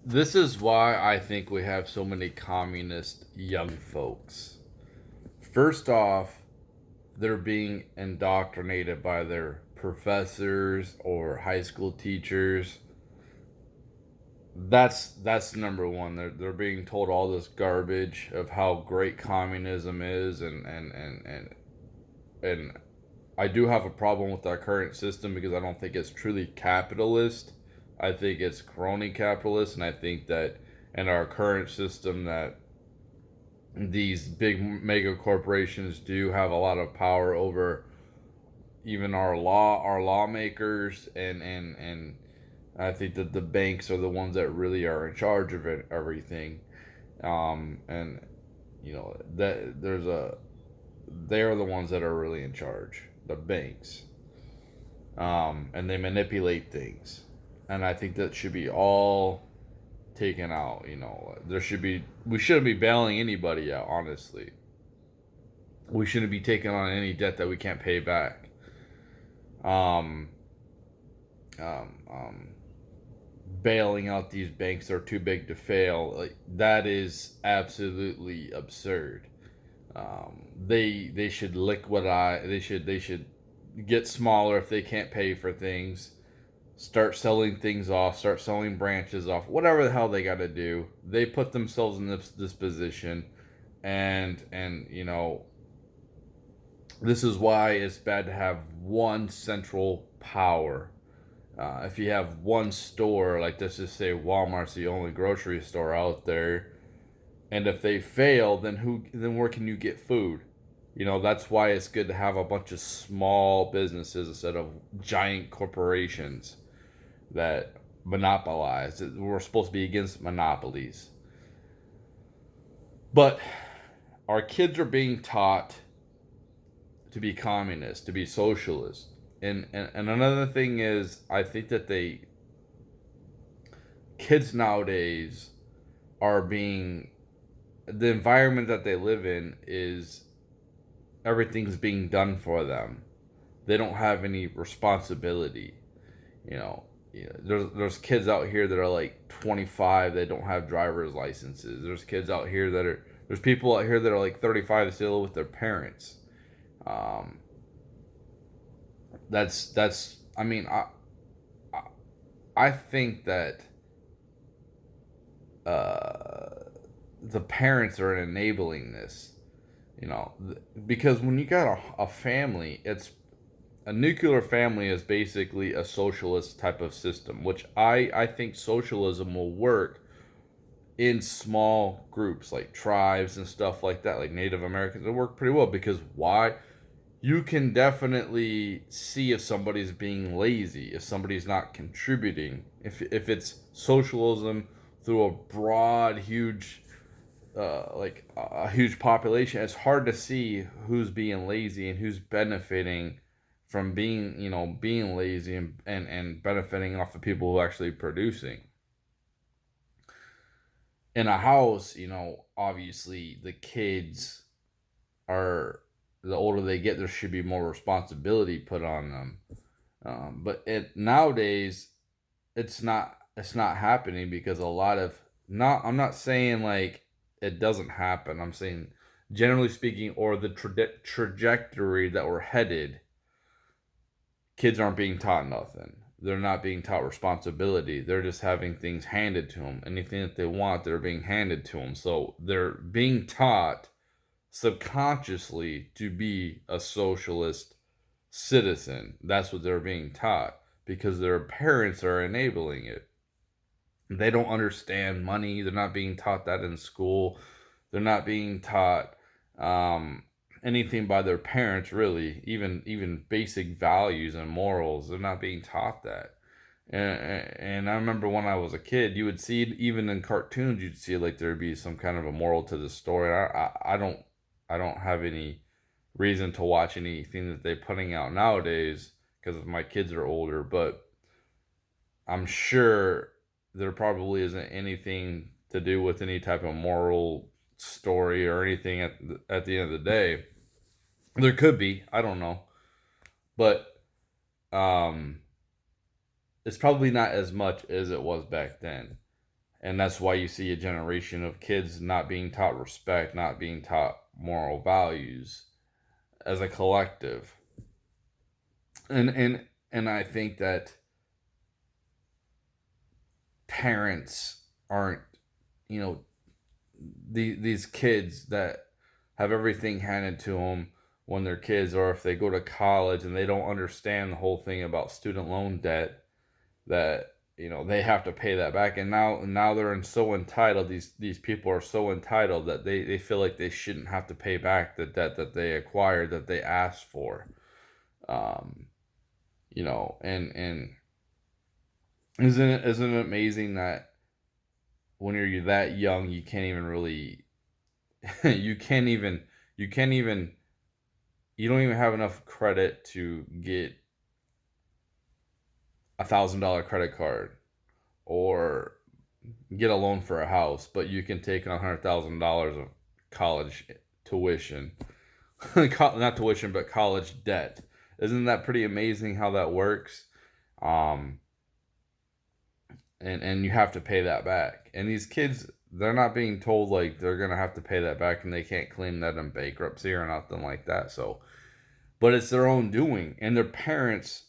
This is why I think we have so many communist young folks. First off, they're being indoctrinated by their professors or high school teachers. That's number one. They're being told all this garbage of how great communism is, and I do have a problem with our current system because I don't think it's truly capitalist. I think it's crony capitalist, and I think that in our current system that these big mega corporations do have a lot of power over even our lawmakers, and I think that the banks are the ones that really are in charge of everything. And that they're the ones that are really in charge, the banks. And they manipulate things, and I think that should be all taken out. We shouldn't be bailing anybody out. Honestly, we shouldn't be taking on any debt that we can't pay back. Um, um, um, Bailing out these banks that are too big to fail, like that is absolutely absurd. They should liquidize. They should get smaller if they can't pay for things. Start selling things off. Start selling branches off. Whatever the hell they got to do. They put themselves in this position, and this is why it's bad to have one central power. If you have one store, like let's just say Walmart's the only grocery store out there, and if they fail, then where can you get food? That's why it's good to have a bunch of small businesses instead of giant corporations that monopolize. We're supposed to be against monopolies. But our kids are being taught to be communist, to be socialist. And another thing is, I think that kids nowadays are being, the environment that they live in is everything's being done for them. They don't have any responsibility. You know, there's kids out here that are like 25 that don't have driver's licenses. There's people out here that are like 35 that still live with their parents. Um, that's I mean I I think that uh, the parents are enabling this. Because when you got a family, it's a nuclear family is basically a socialist type of system, which I think socialism will work in small groups like tribes and stuff like that, like Native Americans. It work pretty well because why? You can definitely see if somebody's being lazy, if somebody's not contributing. If it's socialism through a broad, huge, like a huge population, it's hard to see who's being lazy and who's benefiting from being lazy and benefiting off the people who are actually producing. In a house, obviously the kids are, the older they get, there should be more responsibility put on them. But nowadays, it's not happening because a lot of, not I'm not saying like it doesn't happen. I'm saying generally speaking, or the trajectory that we're headed, kids aren't being taught nothing. They're not being taught responsibility. They're just having things handed to them. Anything that they want, they're being handed to them. So they're being taught subconsciously to be a socialist citizen. That's what they're being taught because their parents are enabling it. They don't understand money. They're not being taught that in school. They're not being taught um, anything by their parents, really. Even basic values and morals. They're not being taught that. And I remember when I was a kid, you would see it even in cartoons. You'd see like there'd be some kind of a moral to the story. I don't have any reason to watch anything that they're putting out nowadays because my kids are older. But I'm sure there probably isn't anything to do with any type of moral story or anything at the end of the day. There could be, I don't know, but um, it's probably not as much as it was back then. And that's why you see a generation of kids not being taught respect, not being taught moral values as a collective. And I think that parents aren't, you know, these kids that have everything handed to them when they're kids, or if they go to college and they don't understand the whole thing about student loan debt, that they have to pay that back. And now they're so entitled, these people are so entitled that they feel like they shouldn't have to pay back the debt that they acquired, that they asked for. um and isn't it amazing that when you're that young, you can't even really you can't even you can't even you don't even have enough credit to get $1,000 credit card, or get a loan for a house, but you can take $100,000 of college tuition, not tuition, but college debt. Isn't that pretty amazing how that works? Um, and you have to pay that back. And these kids, they're not being told like they're gonna have to pay that back, and they can't claim that in bankruptcy or nothing like that. So, but it's their own doing, and their parents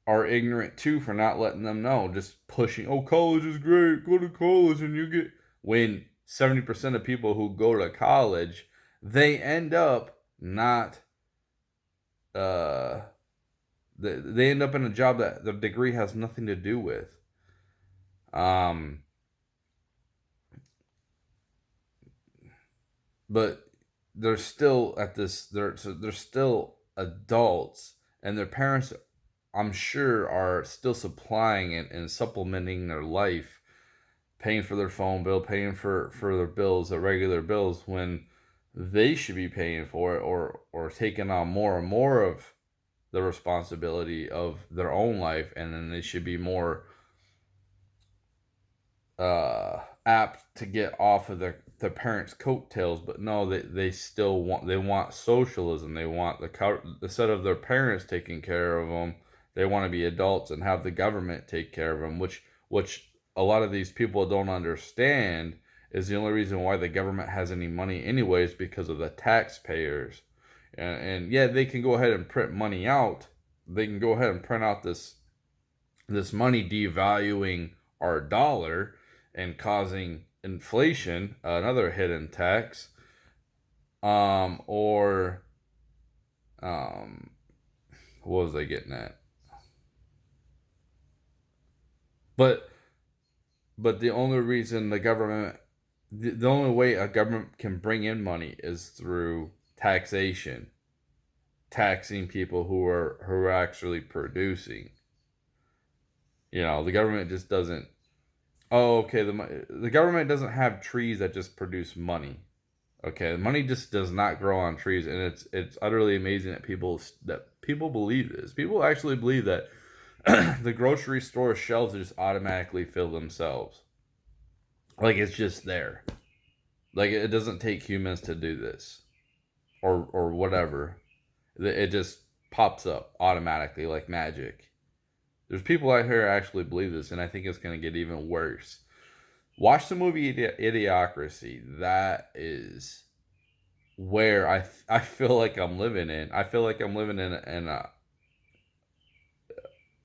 are ignorant too for not letting them know, just pushing, oh, college is great, go to college and you get, when 70% of people who go to college, they end up not, uh, they end up in a job that the degree has nothing to do with. Um, but they're still at this, they're still adults, and their parents, I'm sure, are still supplying and supplementing their life, paying for their phone bill, paying for their bills, their regular bills, when they should be paying for it, or taking on more and more of the responsibility of their own life, and then they should be more apt to get off of their parents' coattails. But no, they still want socialism. They want instead of their parents taking care of them, they want to be adults and have the government take care of them, which a lot of these people don't understand is the only reason why the government has any money anyways, because of the taxpayers. And yeah, they can go ahead and print money out. They can go ahead and print out this money, devaluing our dollar and causing inflation, another hidden tax, or um, what was I getting at? But the only reason the only way a government can bring in money is through taxation, taxing people who are actually producing. The government just doesn't. Oh, okay. The government doesn't have trees that just produce money. Okay, money just does not grow on trees, and it's utterly amazing that people believe this. People actually believe that the grocery store shelves just automatically fill themselves, like it's just there. Like it doesn't take humans to do this, or whatever. It just pops up automatically like magic. There's people out here actually believe this, and I think it's going to get even worse. Watch the movie Idiocracy. That is where I feel like I'm living in. I feel like I'm living in a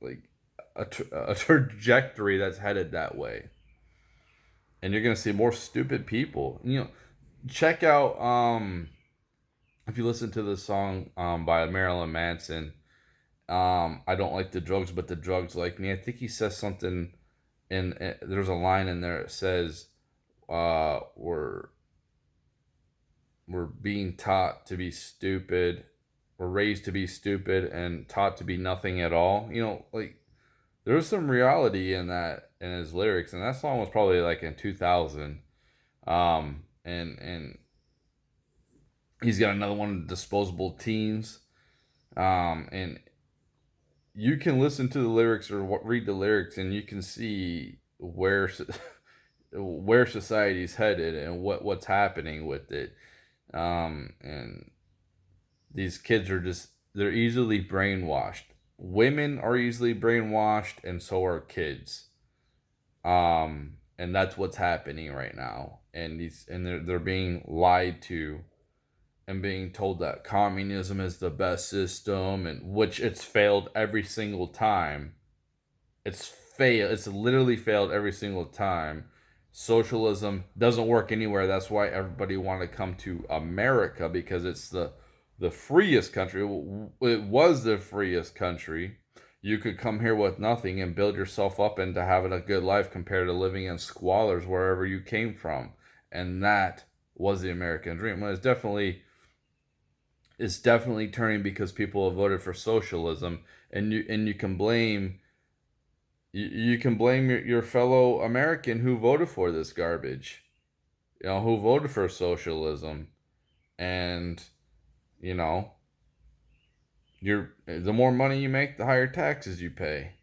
like a trajectory that's headed that way, and you're gonna see more stupid people. Check out if you listen to the song by Marilyn Manson. I don't like the drugs, but the drugs like me. I think he says something, and there's a line in there that says, "We're being taught to be stupid, we're raised to be stupid and taught to be nothing at all." Like there's some reality in that, in his lyrics, and that song was probably like in 2000. And he's got another one, Disposable Teens. And you can listen to the lyrics or read the lyrics, and you can see where society's headed and what's happening with it. And these kids they're easily brainwashed. Women are easily brainwashed, and so are kids. And that's what's happening right now. And they're being lied to and being told that communism is the best system, and which it's failed every single time. It's literally failed every single time. Socialism doesn't work anywhere. That's why everybody wanted to come to America, because it's the freest country. It was the freest country. You could come here with nothing and build yourself up into having a good life compared to living in squalors wherever you came from. And that was the American dream. Well, it's definitely turning because people have voted for socialism, and you can blame you can blame your fellow American who voted for this garbage, who voted for socialism. And you know, the more money you make, the higher taxes you pay.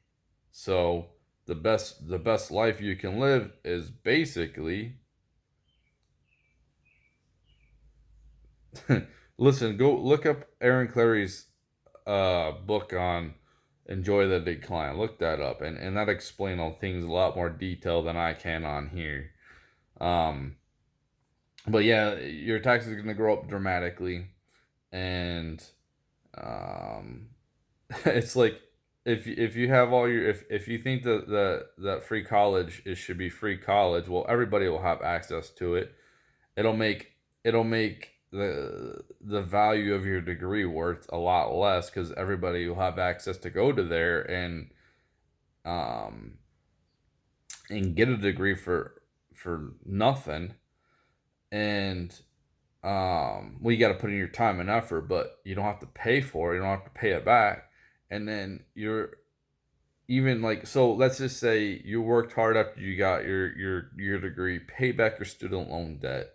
So the best life you can live is basically listen, go look up Aaron Clary's book on Enjoy the Decline. Look that up, and that explains all things a lot more detail than I can on here. Um, but yeah, your taxes are going to grow up dramatically, and um, it's like if you have all your if you think that free college is should be free college, well, everybody will have access to it. It'll make the value of your degree worth a lot less, because everybody will have access to go to there um and get a degree for nothing. And well, you got to put in your time and effort, but you don't have to pay for it. You don't have to pay it back. And then you're even like, so let's just say you worked hard after you got your degree, pay back your student loan debt,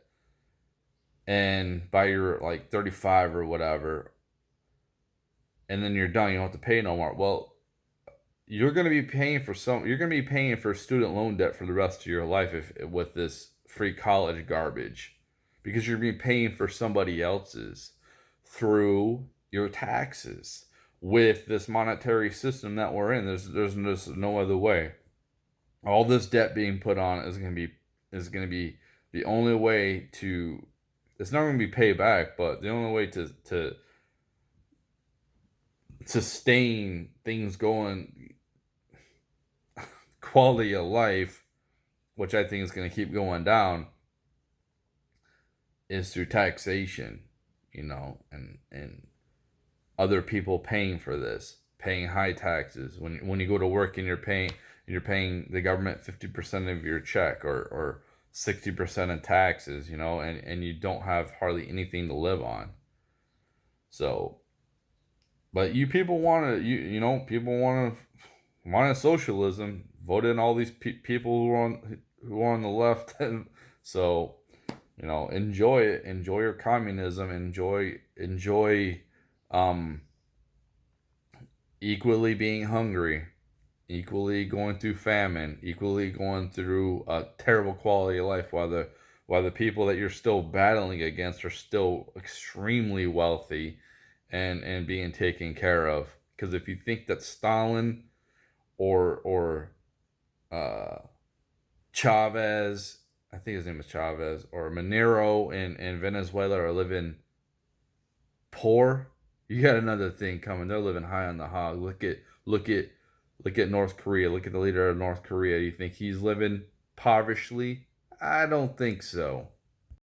and by your like 35 or whatever, and then you're done, you don't have to pay no more. Well, you're going to be paying for student loan debt for the rest of your life if with this free college garbage, because you're being paying for somebody else's through your taxes. With this monetary system that we're in, there's just no other way. All this debt being put on is going to be the only way to, it's not going to be paid back, but the only way to sustain things going, quality of life, which I think is going to keep going down, is through taxation, and other people paying for this, paying high taxes. When you go to work and you're paying the government 50% of your check, or 60% in taxes, and you don't have hardly anything to live on. So, but you people want to people want socialism. Vote in all these people who are on the left. So, enjoy it. Enjoy your communism. Enjoy um equally being hungry, equally going through famine, equally going through a terrible quality of life, while the people that you're still battling against are still extremely wealthy and being taken care of. Because if you think that Stalin or uh, Chavez, I think his name is Chavez, or Monero in Venezuela are living poor, you got another thing coming. They're living high on the hog. Look at North Korea. Look at the leader of North Korea. You think he's living poverishly? I don't think so.